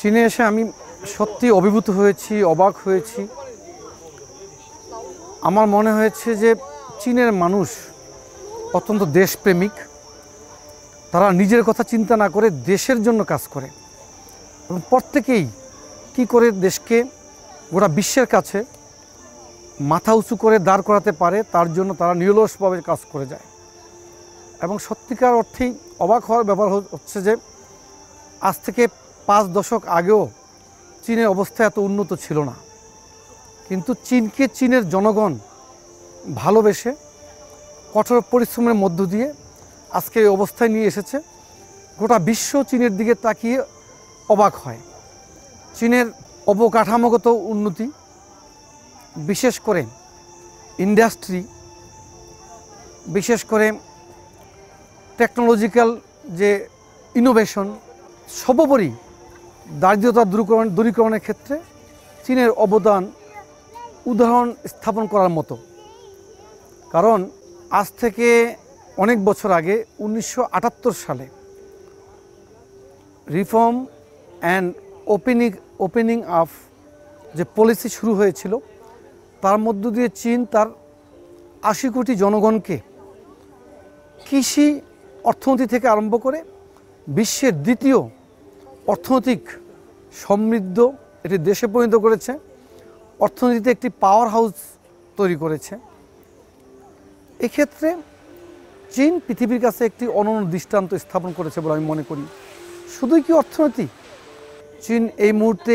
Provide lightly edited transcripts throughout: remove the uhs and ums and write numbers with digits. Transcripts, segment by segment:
চীনে এসে আমি সত্যি অভিভূত হয়েছি, অবাক হয়েছি। আমার মনে হয়েছে যে চীনের মানুষ অত্যন্ত দেশপ্রেমিক। তারা নিজের কথা চিন্তা না করে দেশের জন্য কাজ করে এবং প্রত্যেকেই কী করে দেশকে গোটা বিশ্বের কাছে মাথা উঁচু করে দাঁড় করাতে পারে তার জন্য তারা নিরলসভাবে কাজ করে যায়। এবং সত্যিকার অর্থেই অবাক হওয়ার ব্যাপার হচ্ছে যে আজ থেকে 5 দশক আগেও চীনের অবস্থা এত উন্নত ছিল না, কিন্তু চীনকে চীনের জনগণ ভালোবেসে কঠোর পরিশ্রমের মধ্য দিয়ে আজকে এই অবস্থায় নিয়ে এসেছে। গোটা বিশ্ব চীনের দিকে তাকিয়ে অবাক হয়। চীনের অবকাঠামোগত উন্নতি, বিশেষ করে ইন্ডাস্ট্রি, বিশেষ করে টেকনোলজিক্যাল যে ইনোভেশন, সর্বোপরি দারিদ্রতা দূরীকরণের ক্ষেত্রে চীনের অবদান উদাহরণ স্থাপন করার মতো। কারণ আজ থেকে অনেক বছর আগে 1978 সালে রিফর্ম অ্যান্ড ওপেনিং অফ যে পলিসি শুরু হয়েছিল, তার মধ্য দিয়ে চীন তার 80 কোটি জনগণকে কৃষি অর্থনীতি থেকে আরম্ভ করে বিশ্বের দ্বিতীয় অর্থনৈতিক সমৃদ্ধ একটি দেশে পরিণত করেছে। অর্থনীতিতে একটি পাওয়ার হাউস তৈরি করেছে। এক্ষেত্রে চীন পৃথিবীর কাছে একটি অনন্য দৃষ্টান্ত স্থাপন করেছে বলে আমি মনে করি। শুধুই কি অর্থনীতি, চীন এই মুহূর্তে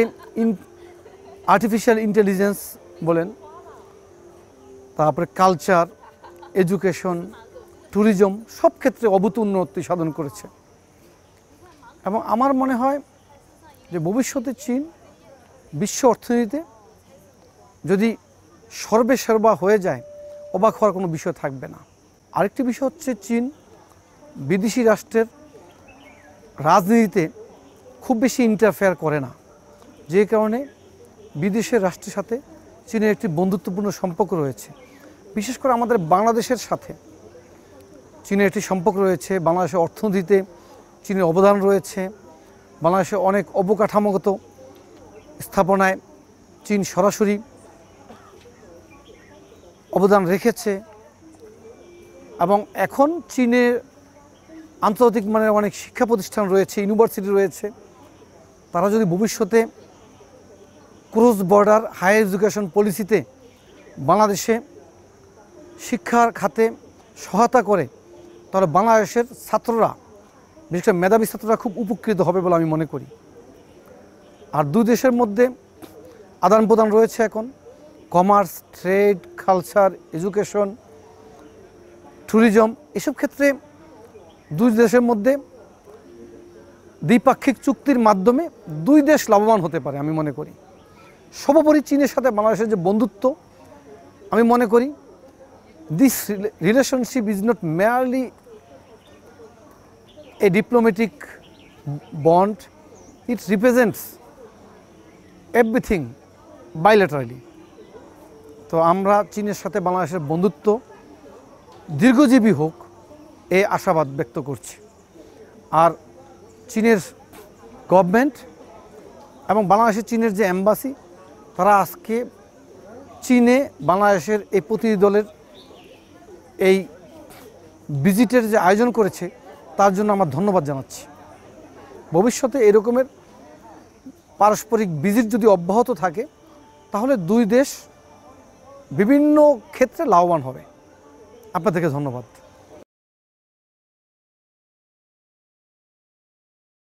আর্টিফিশিয়াল ইন্টেলিজেন্স বলেন, তারপরে কালচার, এডুকেশন, ট্যুরিজম, সব ক্ষেত্রে উন্নতি সাধন করেছে। এবং আমার মনে হয় যে ভবিষ্যতে চীন বিশ্ব অর্থনীতিতে যদি সর্বেসর্বা হয়ে যায়, অবাক হওয়ার কোনো বিষয় থাকবে না। আরেকটি বিষয় হচ্ছে চীন বিদেশি রাষ্ট্রের রাজনীতিতে খুব বেশি ইন্টারফেয়ার করে না, যে কারণে বিদেশের রাষ্ট্রের সাথে চীনের একটি বন্ধুত্বপূর্ণ সম্পর্ক রয়েছে। বিশেষ করে আমাদের বাংলাদেশের সাথে চীনের একটি সম্পর্ক রয়েছে। বাংলাদেশের অর্থনীতিতে চীনের অবদান রয়েছে। বাংলাদেশের অনেক অবকাঠামোগত স্থাপনায় চীন সরাসরি অবদান রেখেছে। এবং এখন চীনের আন্তর্জাতিক মানের অনেক শিক্ষা প্রতিষ্ঠান রয়েছে, ইউনিভার্সিটি রয়েছে। তারা যদি ভবিষ্যতে ক্রস বর্ডার হায়ার এডুকেশন পলিসিতে বাংলাদেশে শিক্ষার খাতে সহায়তা করে, তাহলে বাংলাদেশের ছাত্ররা, বিশেষ করে মেধাবী ছাত্ররা খুব উপকৃত হবে বলে আমি মনে করি। আর দুই দেশের মধ্যে আদান প্রদান রয়েছে এখন commerce, trade, culture, education, tourism, এসব ক্ষেত্রে দুই দেশের মধ্যে দ্বিপাক্ষিক চুক্তির মাধ্যমে দুই দেশ লাভবান হতে পারে আমি মনে করি। সর্বোপরি চীনের সাথে বাংলাদেশের যে বন্ধুত্ব, আমি মনে করি this relationship is not merely a diplomatic bond, it represents everything bilaterally. তো আমরা চীনের সাথে বাংলাদেশের বন্ধুত্ব দীর্ঘজীবী হোক এই আশাবাদ ব্যক্ত করছি। আর চীনের গভর্নমেন্ট এবং বাংলাদেশের চীনের যে এম্বাসি, তারা আজকে চীনে বাংলাদেশের এই প্রতিনিধি দলের এই ভিজিটের যে আয়োজন করেছে, তার জন্য আমার ধন্যবাদ জানাচ্ছি। ভবিষ্যতে এরকমের পারস্পরিক ভিজিট যদি অব্যাহত থাকে, তাহলে দুই দেশ বিভিন্ন ক্ষেত্রে লাভবান হবে। আপনাদেরকে ধন্যবাদ।